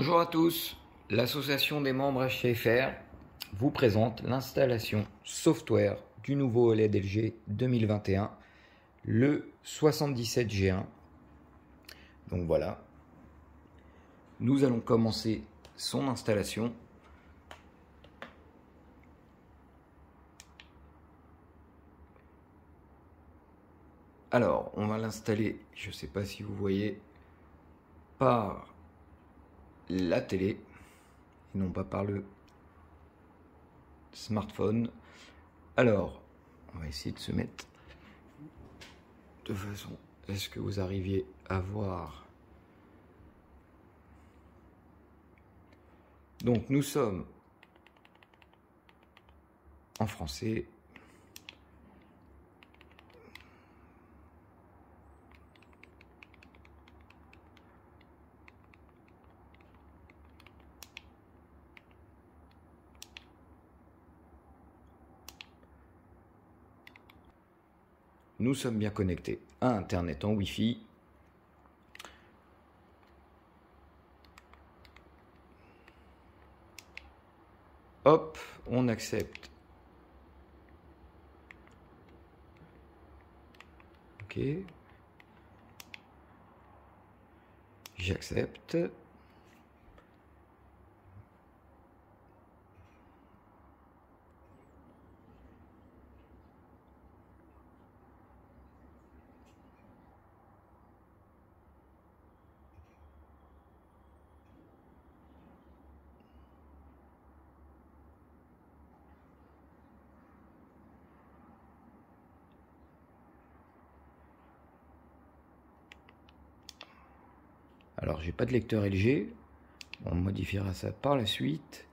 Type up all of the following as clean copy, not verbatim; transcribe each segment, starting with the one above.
Bonjour à tous, l'association des membres HCFR vous présente l'installation software du nouveau OLED LG 2021, le 77G1. Donc voilà, nous allons commencer son installation. Alors, on va l'installer, je ne sais pas si vous voyez, par la télé et non pas par le smartphone. Alors, on va essayer de se mettre de façon à ce que vous arriviez à voir. Donc, nous sommes en français. Nous sommes bien connectés à Internet en Wi-Fi. Hop, on accepte. Ok. J'accepte. Alors, j'ai pas de lecteur LG. On modifiera ça par la suite.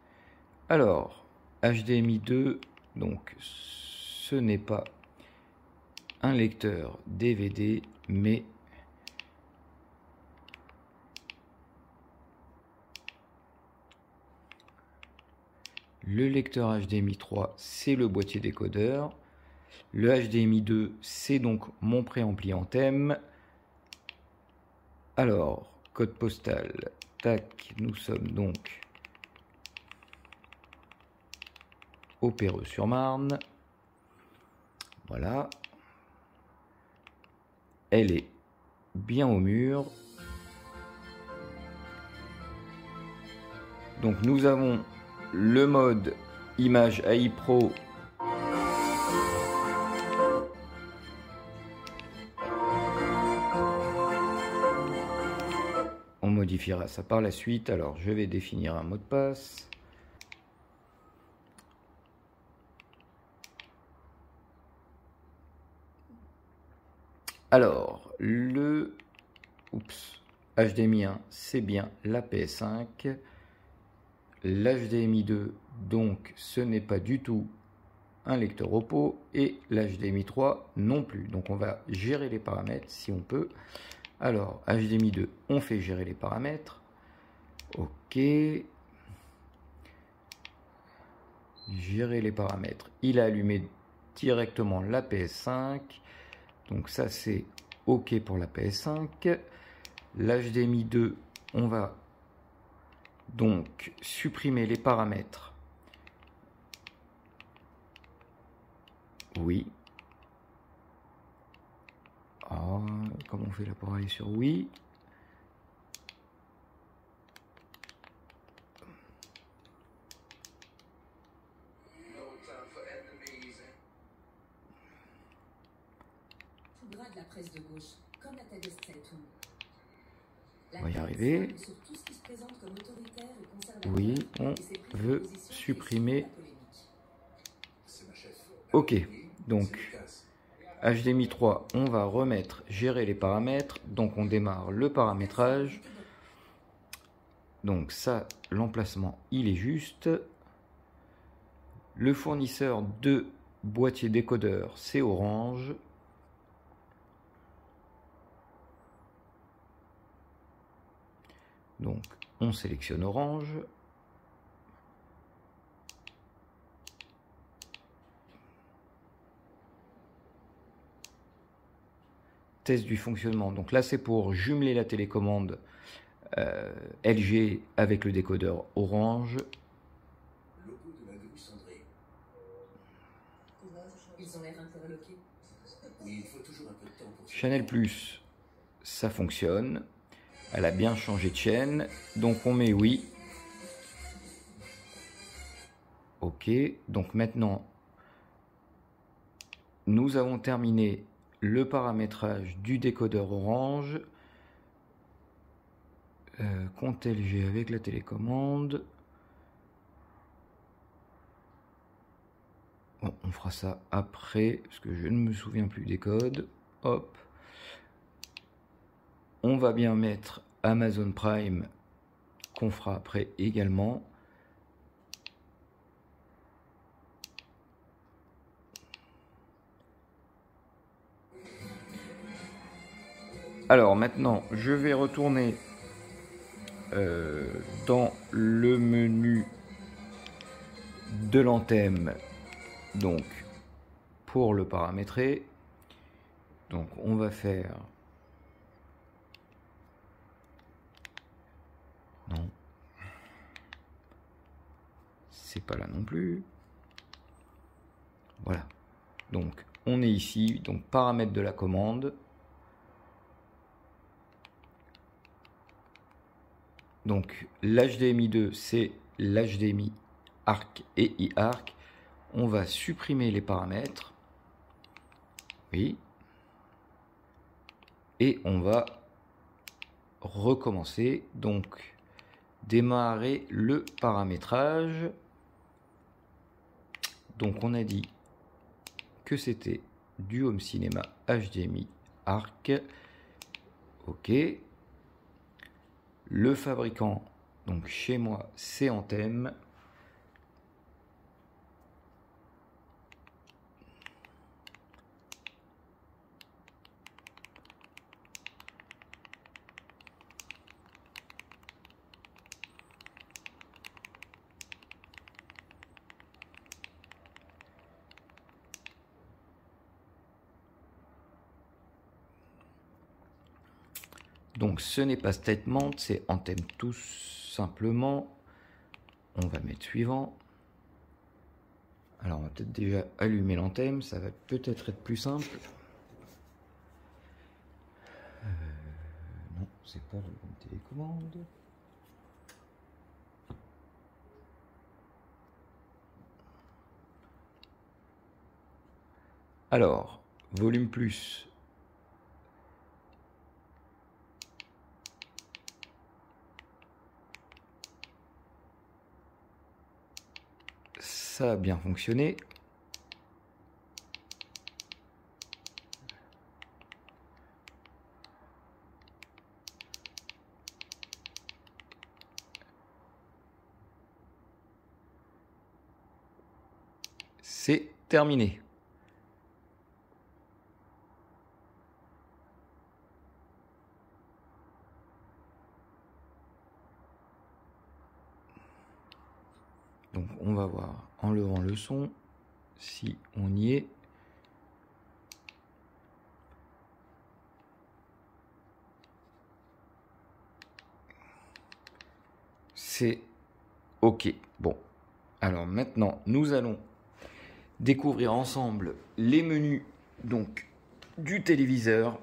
Alors, HDMI 2, donc ce n'est pas un lecteur DVD, mais le lecteur HDMI 3, c'est le boîtier décodeur. Le HDMI 2, c'est donc mon préampli en thème. Alors, code postal, tac, nous sommes donc au Perreux-sur-Marne. Voilà. Elle est bien au mur. Donc nous avons le mode image AI Pro . On modifiera ça par la suite. Alors je vais définir un mot de passe. Alors le HDMI 1, c'est bien la PS5. L'HDMI 2, donc ce n'est pas du tout un lecteur Oppo, et l'HDMI 3 non plus. Donc on va gérer les paramètres si on peut. Alors HDMI 2, on fait gérer les paramètres. Ok. Gérer les paramètres. Il a allumé directement la PS5. Donc ça c'est ok pour la PS5. L'HDMI 2, on va donc supprimer les paramètres. Oui. Ah, comment on fait là pour aller sur oui? On va y arriver. Oui, on veut supprimer. Ok, donc HDMI 3, on va remettre gérer les paramètres. Donc on démarre le paramétrage. Donc ça, l'emplacement, il est juste. Le fournisseur de boîtier décodeur, c'est Orange. Donc on sélectionne Orange. Test du fonctionnement. Donc là c'est pour jumeler la télécommande LG avec le décodeur orange. Channel Plus, ça fonctionne. Elle a bien changé de chaîne. Donc on met oui. OK. Donc maintenant, nous avons terminé le paramétrage du décodeur orange. Compte LG avec la télécommande. Bon, on fera ça après, parce que je ne me souviens plus des codes. Hop. On va bien mettre Amazon Prime, qu'on fera après également. Alors maintenant, je vais retourner dans le menu de l'antenne, donc pour le paramétrer. Donc on va faire... Non. C'est pas là non plus. Voilà. Donc on est ici, donc paramètres de la commande. Donc l'HDMI 2, c'est l'HDMI ARC et iARC. On va supprimer les paramètres. Oui. Et on va recommencer. Donc démarrer le paramétrage. Donc on a dit que c'était du home cinéma HDMI ARC. OK. Le fabricant, donc chez moi, c'est Anthem. Donc ce n'est pas statement, c'est Anthem tout simplement. On va mettre suivant. Alors on va peut-être déjà allumer l'Anthem, ça va peut-être être plus simple. Non, c'est pas la bonne télécommande. Alors, volume plus. Ça a bien fonctionné. C'est terminé. Donc on va voir en levant le son si on y est. C'est OK. Bon, alors maintenant nous allons découvrir ensemble les menus donc du téléviseur.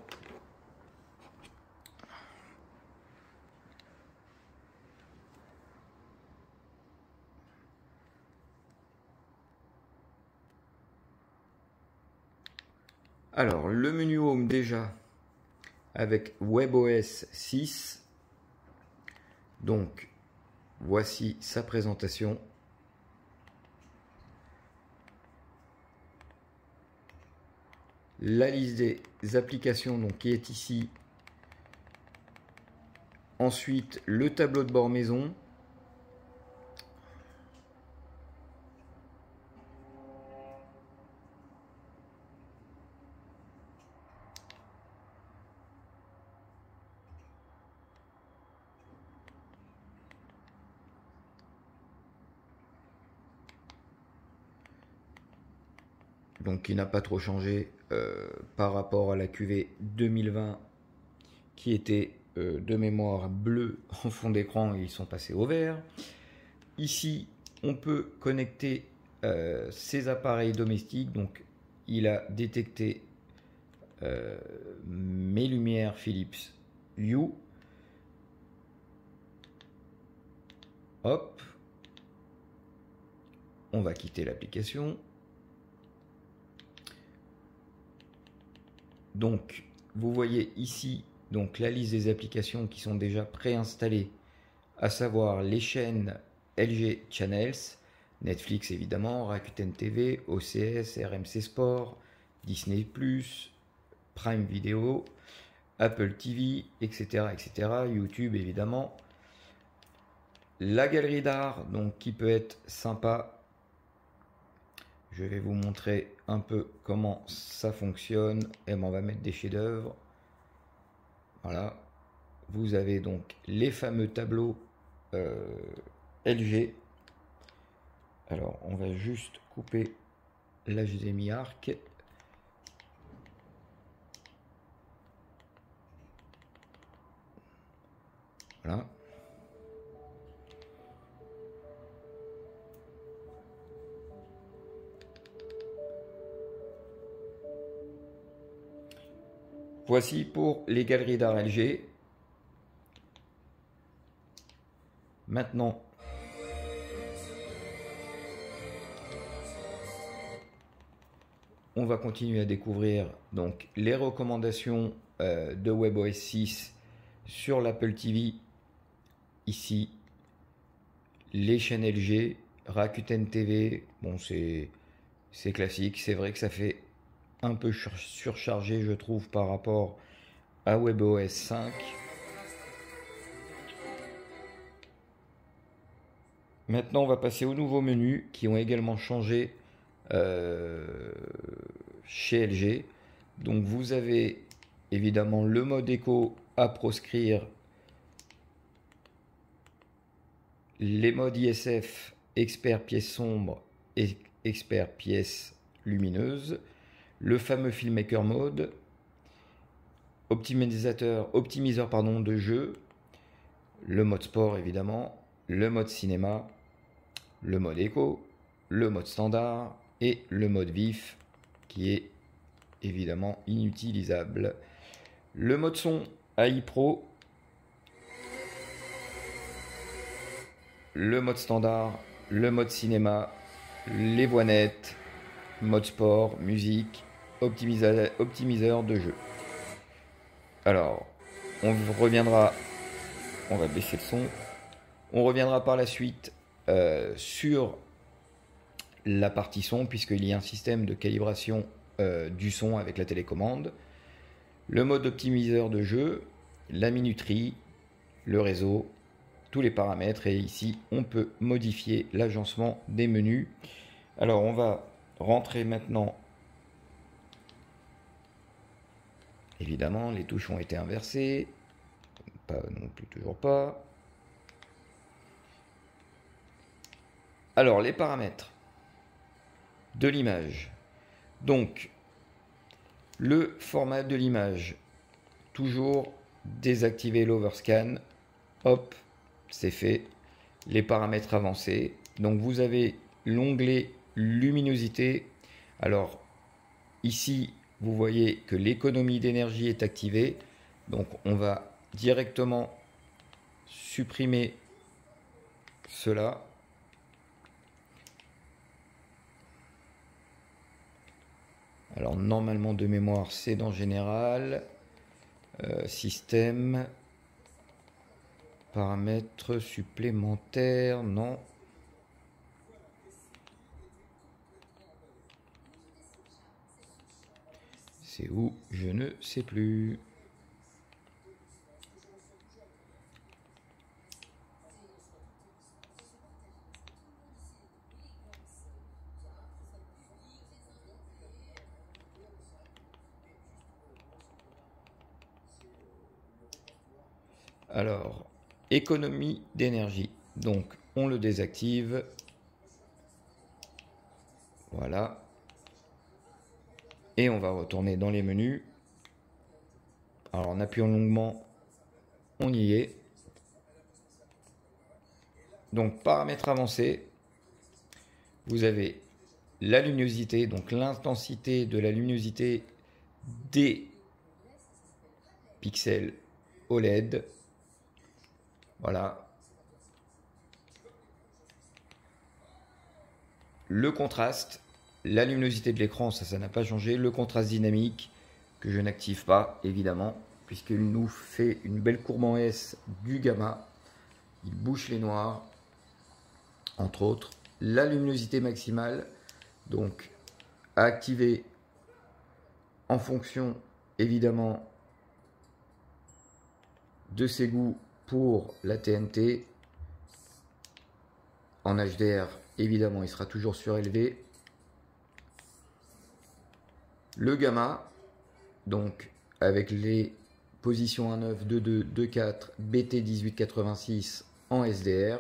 Alors le menu Home déjà avec WebOS 6. Donc voici sa présentation. La liste des applications donc, qui est ici. Ensuite, le tableau de bord maison. Donc qui n'a pas trop changé par rapport à la QV 2020 qui était de mémoire bleus en fond d'écran et ils sont passés au vert. Ici, on peut connecter ces appareils domestiques. Donc, il a détecté mes lumières Philips Hue. Hop. On va quitter l'application. Donc, vous voyez ici donc la liste des applications qui sont déjà préinstallées, à savoir les chaînes LG Channels, Netflix évidemment, Rakuten TV, OCS, RMC Sport, Disney+, Prime Video, Apple TV, etc., etc., YouTube évidemment. La galerie d'art, donc qui peut être sympa. Je vais vous montrer un peu comment ça fonctionne. Et on va mettre des chefs-d'œuvre. Voilà. Vous avez donc les fameux tableaux LG. Alors, on va juste couper l'HDMI ARC. Voilà. Voici pour les galeries d'art LG. Maintenant, on va continuer à découvrir donc les recommandations de WebOS 6 sur l'Apple TV. Ici, les chaînes LG, Rakuten TV. Bon, c'est classique. C'est vrai que ça fait un peu surchargé, je trouve, par rapport à WebOS 5. Maintenant, on va passer aux nouveaux menus qui ont également changé chez LG. Donc, vous avez évidemment le mode éco à proscrire, les modes ISF, expert pièces sombres et expert pièces lumineuses, le fameux filmmaker mode, optimiseur de jeu, le mode sport évidemment, le mode cinéma, le mode éco, le mode standard et le mode vif qui est évidemment inutilisable. Le mode son AI Pro, le mode standard, le mode cinéma, les voix nettes, mode sport, musique, optimiseur de jeu. Alors, on reviendra, on va baisser le son, on reviendra par la suite sur la partie son, puisqu'il y a un système de calibration du son avec la télécommande, le mode optimiseur de jeu, la minuterie, le réseau, tous les paramètres, et ici on peut modifier l'agencement des menus. Alors on va rentrer maintenant. Évidemment, les touches ont été inversées. Pas non plus, toujours pas. Alors, les paramètres de l'image. Donc, le format de l'image. Toujours désactiver l'overscan. Hop, c'est fait. Les paramètres avancés. Donc, vous avez l'onglet luminosité. Alors, ici, vous voyez que l'économie d'énergie est activée. Donc, on va directement supprimer cela. Alors, normalement, de mémoire, c'est dans Général. Système. Paramètres supplémentaires, non. C'est où? Je ne sais plus. Alors, économie d'énergie. Donc, on le désactive. Voilà. Et on va retourner dans les menus. Alors, en appuyant longuement, on y est. Donc paramètres avancés, vous avez la luminosité, donc l'intensité de la luminosité des pixels OLED. Voilà. Le contraste, la luminosité de l'écran, ça n'a pas changé. Le contraste dynamique, que je n'active pas, évidemment, puisqu'il nous fait une belle courbe en S du gamma. Il bouche les noirs, entre autres. La luminosité maximale, donc à activer en fonction, évidemment, de ses goûts pour la TNT. En HDR, évidemment, il sera toujours surélevé. Le gamma, donc avec les positions 1.9, 2.2, 2.4, BT 1886 en SDR.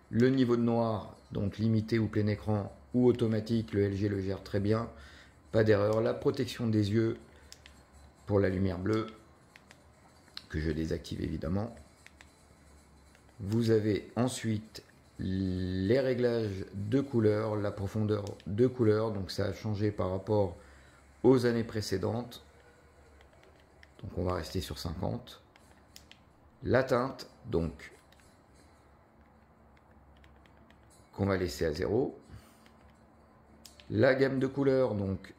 Le niveau de noir, donc limité ou plein écran ou automatique, le LG le gère très bien, pas d'erreur. La protection des yeux pour la lumière bleue, que je désactive évidemment. Vous avez ensuite les réglages de couleur, la profondeur de couleur, donc ça a changé par rapport aux années précédentes. Donc on va rester sur 50. La teinte, donc qu'on va laisser à 0. La gamme de couleurs, donc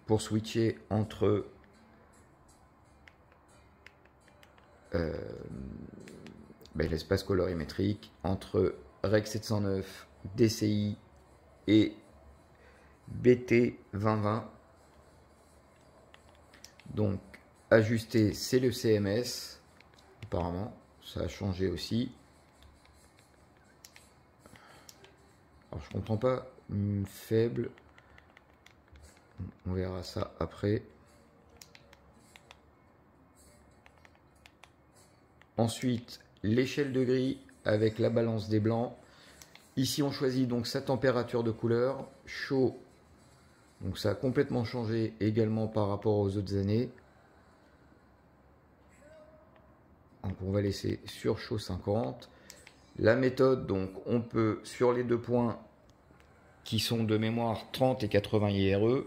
pour switcher entre l'espace colorimétrique, entre Rec 709, DCI et BT 2020. Donc ajuster, c'est le CMS. Apparemment, ça a changé aussi. Alors je comprends pas, faible. On verra ça après. Ensuite, l'échelle de gris avec la balance des blancs. Ici, on choisit donc sa température de couleur, chaud. Donc ça a complètement changé également par rapport aux autres années. Donc on va laisser sur chaud 50. La méthode, donc on peut sur les deux points qui sont de mémoire 30 et 80 IRE.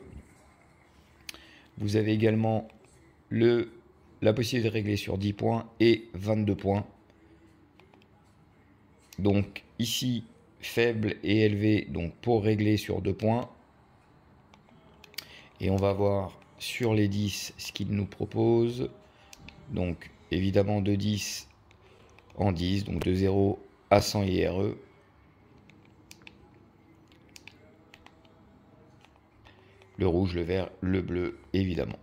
Vous avez également la possibilité de régler sur 10 points et 22 points. Donc ici, faible et élevé, donc pour régler sur 2 points. Et on va voir sur les 10 ce qu'il nous propose. Donc évidemment de 10 en 10, donc de 0 à 100 IRE. Le rouge, le vert, le bleu, évidemment.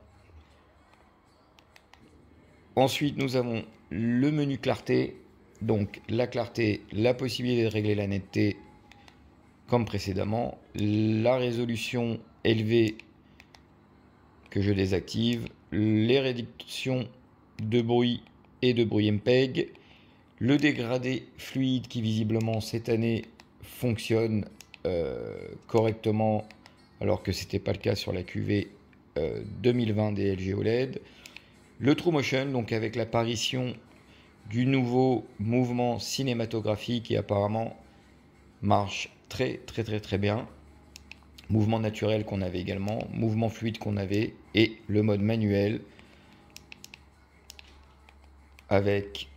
Ensuite, nous avons le menu clarté. Donc la clarté, la possibilité de régler la netteté comme précédemment. La résolution élevée que je désactive. Les réductions de bruit et de bruit MPEG. Le dégradé fluide qui visiblement cette année fonctionne correctement alors que ce n'était pas le cas sur la QV 2020 des LG OLED. Le True Motion, donc avec l'apparition du nouveau mouvement cinématographique qui apparemment marche très bien. Mouvement naturel qu'on avait également, mouvement fluide qu'on avait et le mode manuel avec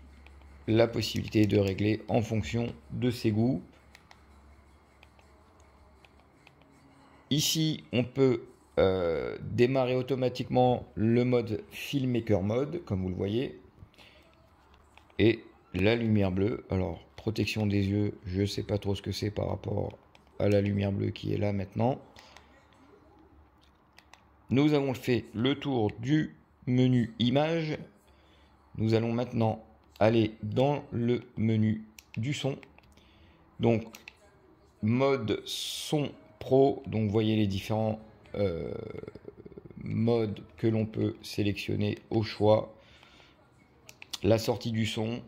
la possibilité de régler en fonction de ses goûts. Ici, on peut démarrer automatiquement le mode Filmmaker Mode, comme vous le voyez. Et la lumière bleue, alors protection des yeux, je ne sais pas trop ce que c'est par rapport à la lumière bleue qui est là maintenant. Nous avons fait le tour du menu image. Nous allons maintenant aller dans le menu du son. Donc mode son pro, donc vous voyez les différents modes que l'on peut sélectionner au choix. La sortie du son,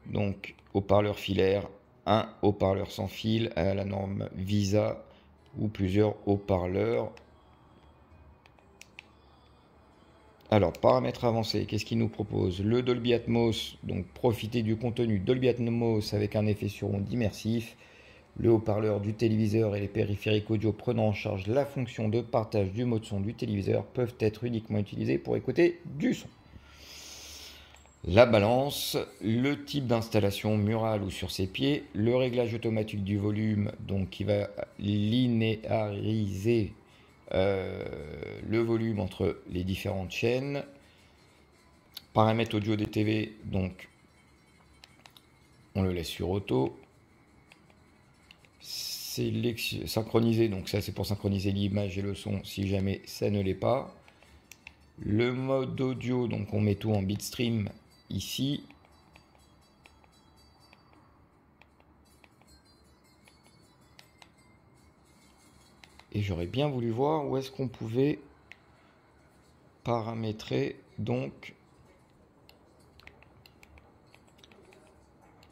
donc haut-parleur filaire, un haut-parleur sans fil à la norme VISA ou plusieurs haut-parleurs Alors, paramètres avancés, qu'est-ce qu'il nous propose? Le Dolby Atmos, donc profiter du contenu Dolby Atmos avec un effet sur onde immersif. Le haut-parleur du téléviseur et les périphériques audio prenant en charge la fonction de partage du mode son du téléviseur peuvent être uniquement utilisés pour écouter du son. La balance, le type d'installation murale ou sur ses pieds, le réglage automatique du volume, donc qui va linéariser le volume entre les différentes chaînes. Paramètres audio des TV, donc on le laisse sur auto. Synchroniser, donc ça c'est pour synchroniser l'image et le son si jamais ça ne l'est pas. Le mode audio, donc on met tout en bitstream ici. Et j'aurais bien voulu voir où est-ce qu'on pouvait paramétrer donc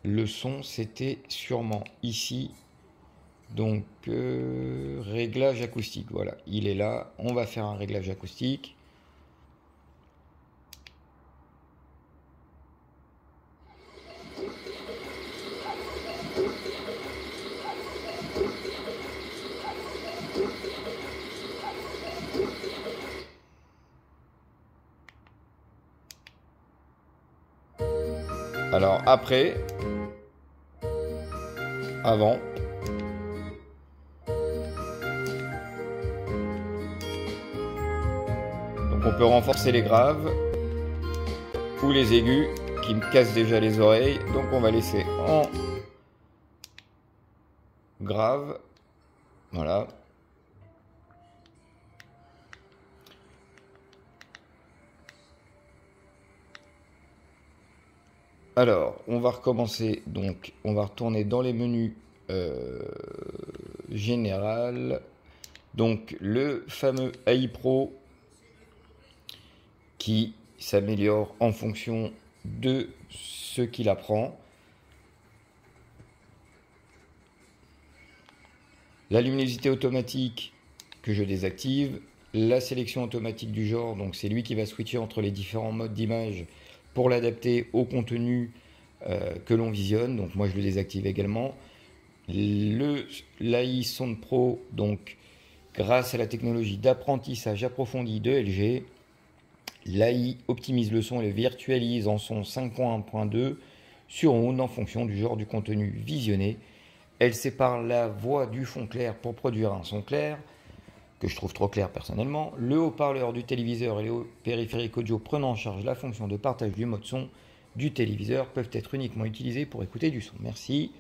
le son. C'était sûrement ici. Donc réglage acoustique, voilà, il est là. On va faire un réglage acoustique. Alors après, avant, donc on peut renforcer les graves ou les aigus qui me cassent déjà les oreilles. Donc on va laisser en grave, voilà. Alors, on va recommencer, donc on va retourner dans les menus général. Donc le fameux AI Pro qui s'améliore en fonction de ce qu'il apprend. La luminosité automatique que je désactive. La sélection automatique du genre, donc c'est lui qui va switcher entre les différents modes d'image pour l'adapter au contenu que l'on visionne. Donc moi je le désactive également. L'AI Sound Pro, donc grâce à la technologie d'apprentissage approfondi de LG, l'AI optimise le son et le virtualise en son 5.1.2 sur onde en fonction du genre du contenu visionné. Elle sépare la voix du fond clair pour produire un son clair, que je trouve trop clair personnellement. Le haut-parleur du téléviseur et les périphériques audio prenant en charge la fonction de partage du mode son du téléviseur peuvent être uniquement utilisés pour écouter du son. Merci.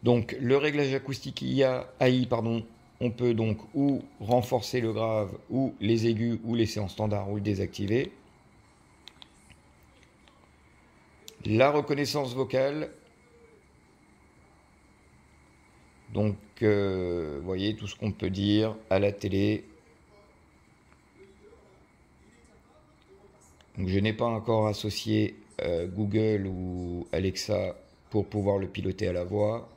Donc le réglage acoustique AI, on peut donc ou renforcer le grave ou les aigus ou laisser en standard ou le désactiver. La reconnaissance vocale. Donc, vous voyez tout ce qu'on peut dire à la télé. Donc, je n'ai pas encore associé Google ou Alexa pour pouvoir le piloter à la voix.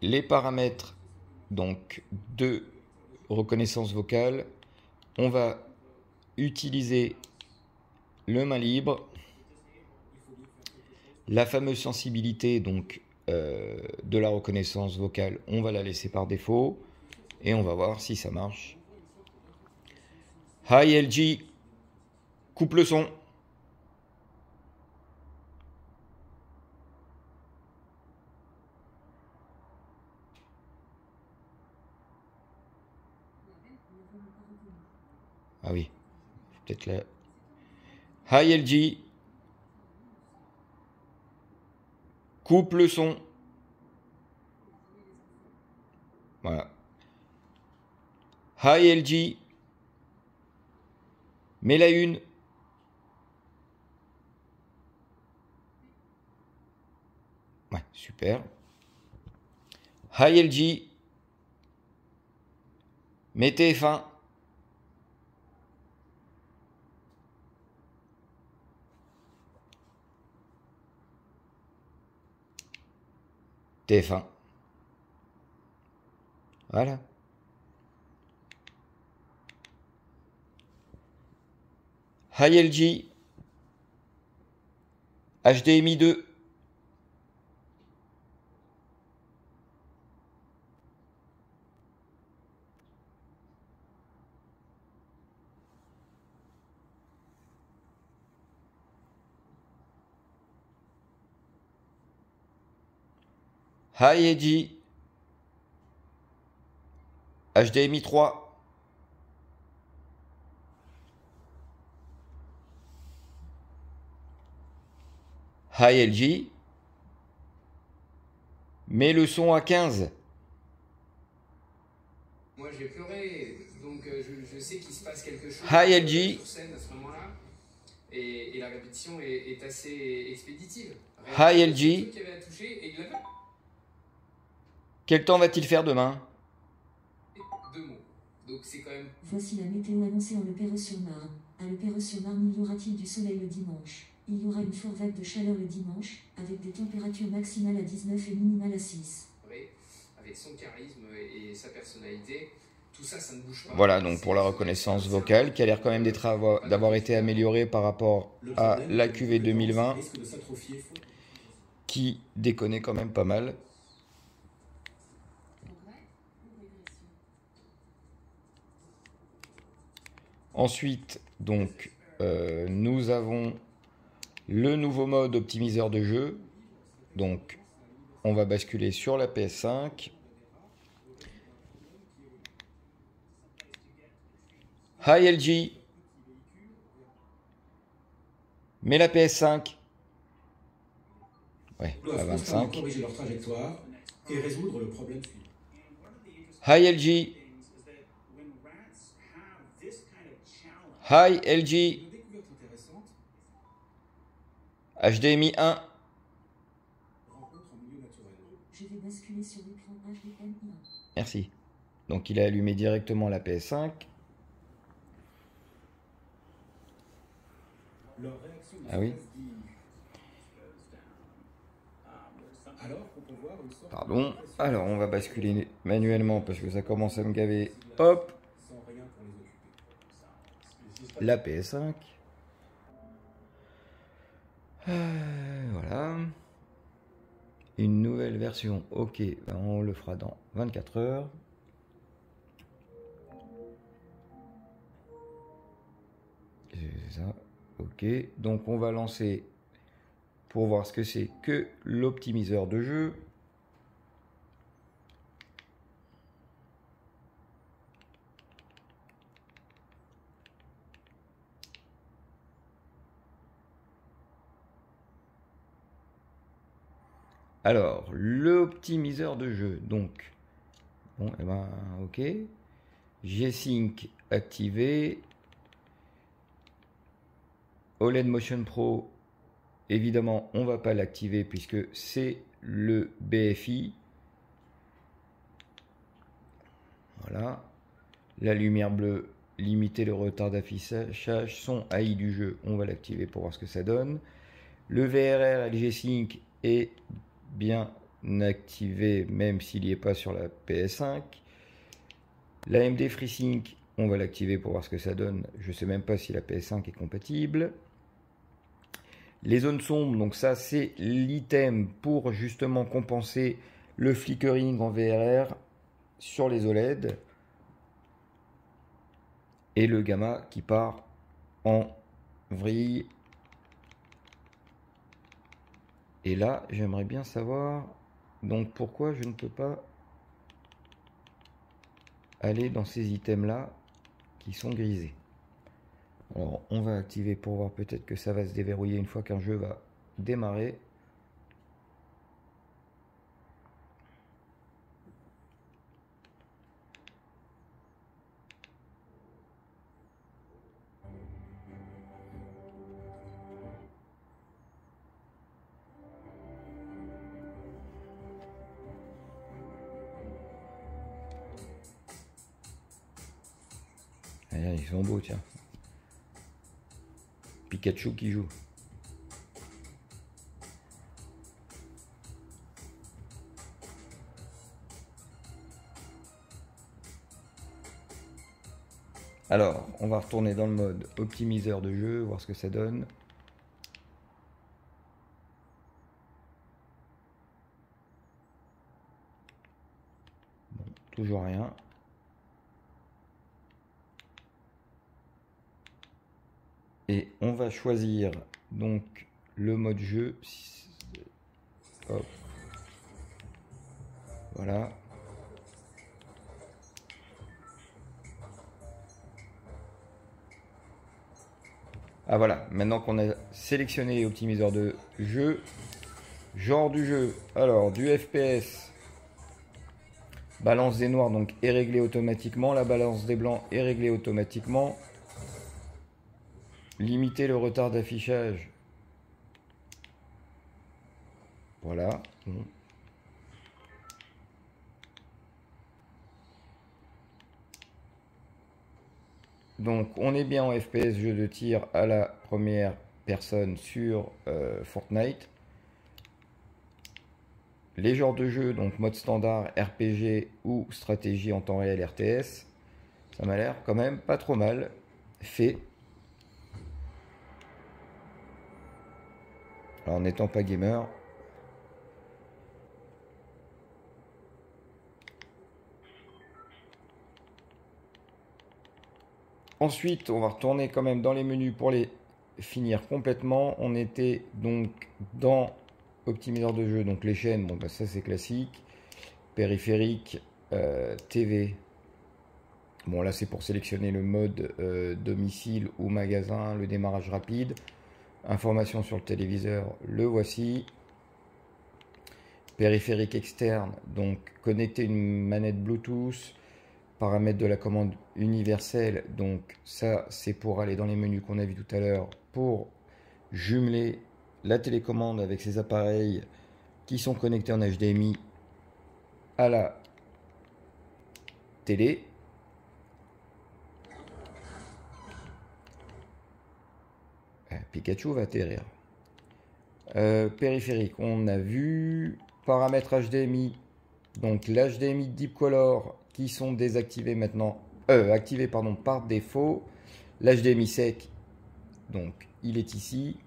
Les paramètres donc de reconnaissance vocale, on va utiliser le main libre, la fameuse sensibilité donc de la reconnaissance vocale, on va la laisser par défaut et on va voir si ça marche. Hi LG, coupe le son. Ah oui, peut-être là. Hi LG, coupe le son. Voilà. Hi LG, mets la une. Ouais, super. Hi LG, mets TF1. TF1. Voilà. High LG. HDMI 2. High LG. HDMI 3. High LG. Mets le son à 15. Moi j'ai pleuré, donc je sais qu'il se passe quelque chose High LG. sur scène à ce moment-là, et la répétition est assez expéditive. High LG. Qui avait à toucher, et il avait... Quel temps va-t-il faire demain? 2 mots. Donc c'est quand même... Voici la météo annoncée en Le Perreux-sur-Marne. À Le Perreux-sur-Marne, y aura-t-il du soleil le dimanche? Il y aura une forte vague de chaleur le dimanche, avec des températures maximales à 19 et minimales à 6. Avec son charisme et sa personnalité, tout ça, ça ne bouge pas. Voilà, donc pour la reconnaissance vocale, qui a l'air quand même d'avoir été améliorée par rapport à la QV 2020, qui déconnait quand même pas mal. Ensuite, donc, nous avons le nouveau mode optimiseur de jeu. Donc, on va basculer sur la PS5. High LG. Mets la PS5. Ouais, à 25. Corriger leur trajectoire et résoudre le problème suivant. High LG. High LG. HDMI 1. Je vais basculer sur l'écran HDMI 1. Merci. Donc il a allumé directement la PS5. Ah oui. Pardon. Alors on va basculer manuellement parce que ça commence à me gaver. Hop. La PS5. Voilà. Une nouvelle version. Ok, ben on le fera dans 24 heures. C'est ça. Ok, donc on va lancer pour voir ce que c'est que l'optimiseur de jeu. Alors, l'optimiseur de jeu, donc, bon, et ben, ok, G-Sync activé, OLED Motion Pro, évidemment, on va pas l'activer puisque c'est le BFI. Voilà, la lumière bleue, limiter le retard d'affichage, son AI du jeu, on va l'activer pour voir ce que ça donne. Le VRR LG Sync est bien activé même s'il n'y est pas sur la PS5. L'AMD FreeSync, on va l'activer pour voir ce que ça donne. Je ne sais même pas si la PS5 est compatible. Les zones sombres, donc ça c'est l'item pour justement compenser le flickering en VRR sur les OLED. Et le gamma qui part en vrille. Et là, j'aimerais bien savoir donc pourquoi je ne peux pas aller dans ces items là qui sont grisés. Alors on va activer pour voir, peut-être que ça va se déverrouiller une fois qu'un jeu va démarrer. Ah, ils sont beaux, tiens. Pikachu qui joue. Alors, on va retourner dans le mode optimiseur de jeu, voir ce que ça donne. Bon, toujours rien. Et on va choisir donc le mode jeu. Hop. Voilà. Ah voilà, maintenant qu'on a sélectionné optimiseur de jeu, genre du jeu, alors du FPS, balance des noirs donc est réglée automatiquement, la balance des blancs est réglée automatiquement, limiter le retard d'affichage, voilà. Donc on est bien en FPS, jeu de tir à la première personne sur Fortnite. Les genres de jeux, donc mode standard, RPG ou stratégie en temps réel RTS. Ça m'a l'air quand même pas trop mal fait. Alors en n'étant pas gamer. Ensuite, on va retourner quand même dans les menus pour les finir complètement. On était donc dans optimiseur de jeu, donc les chaînes, bon bah ça c'est classique. Périphérique, TV. Bon là c'est pour sélectionner le mode domicile ou magasin, le démarrage rapide. Information sur le téléviseur, le voici. Périphérique externe, donc connecter une manette Bluetooth. Paramètres de la commande universelle, donc ça c'est pour aller dans les menus qu'on a vu tout à l'heure, pour jumeler la télécommande avec ces appareils qui sont connectés en HDMI à la télé. Pikachu va atterrir. Périphérique, on a vu. Paramètres HDMI, donc l'HDMI Deep Color qui sont désactivés maintenant, activés pardon, par défaut. L'HDMI sec, donc il est ici.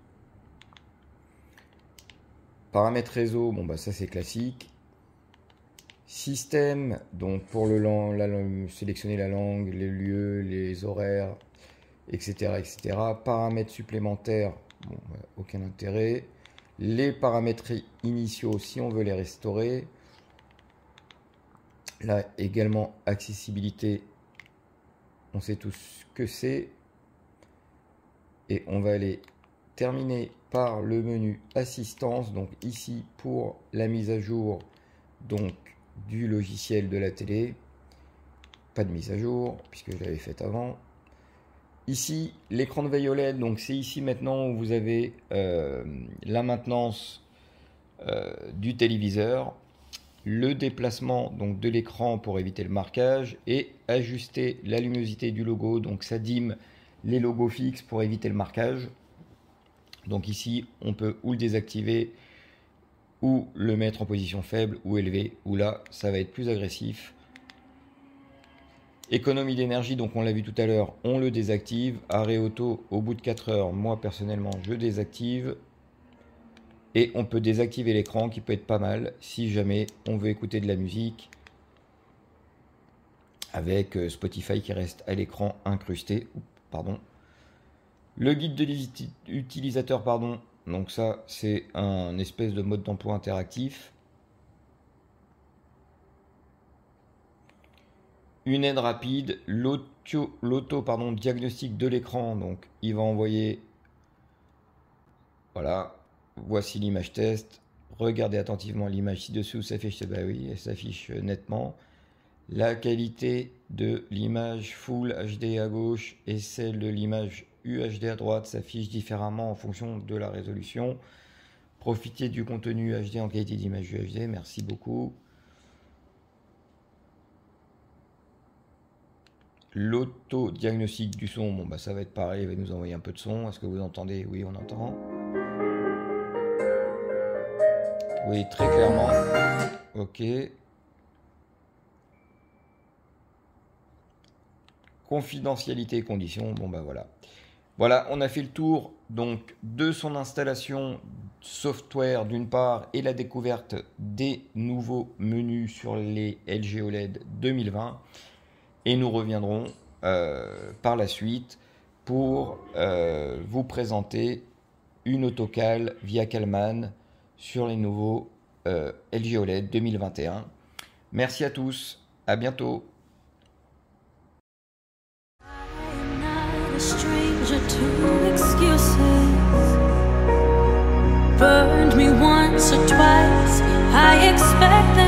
Paramètres réseau, bon bah ça c'est classique. Système, donc pour sélectionner la langue, les lieux, les horaires, etc. etc. Paramètres supplémentaires, bon, bah, aucun intérêt. Les paramètres initiaux si on veut les restaurer. Là également accessibilité, on sait tous ce que c'est. Et on va aller terminer par le menu assistance, donc ici pour la mise à jour donc du logiciel de la télé. Pas de mise à jour puisque je l'avais fait avant. Ici l'écran de veille OLED, donc c'est ici maintenant où vous avez la maintenance du téléviseur, le déplacement donc de l'écran pour éviter le marquage et ajuster la luminosité du logo, donc ça dime les logos fixes pour éviter le marquage. Donc ici on peut ou le désactiver ou le mettre en position faible ou élevée, ou là ça va être plus agressif. Économie d'énergie, donc on l'a vu tout à l'heure, on le désactive. Arrêt auto au bout de 4 heures, moi personnellement je désactive. Et on peut désactiver l'écran qui peut être pas mal si jamais on veut écouter de la musique avec Spotify qui reste à l'écran incrusté. Pardon. Le guide de l'utilisateur, pardon. Donc ça c'est un espèce de mode d'emploi interactif. Une aide rapide, diagnostic de l'écran. Donc il va envoyer, voilà. Voici l'image test. Regardez attentivement l'image ci-dessous, s'affiche, bah oui, elle s'affiche nettement. La qualité de l'image Full HD à gauche et celle de l'image UHD à droite s'affiche différemment en fonction de la résolution. Profitez du contenu HD en qualité d'image UHD, merci beaucoup. L'auto-diagnostic du son, bon bah ça va être pareil, il va nous envoyer un peu de son. Est-ce que vous entendez? Oui, on entend. Oui, très clairement. Ok. confidentialité et conditions. Bon bah voilà. Voilà, on a fait le tour donc de son installation software d'une part et la découverte des nouveaux menus sur les LG OLED 2020. Et nous reviendrons par la suite pour vous présenter une autocale via Calman sur les nouveaux LG OLED 2021. Merci à tous, à bientôt. Stranger to excuses, burned me once or twice. I expect that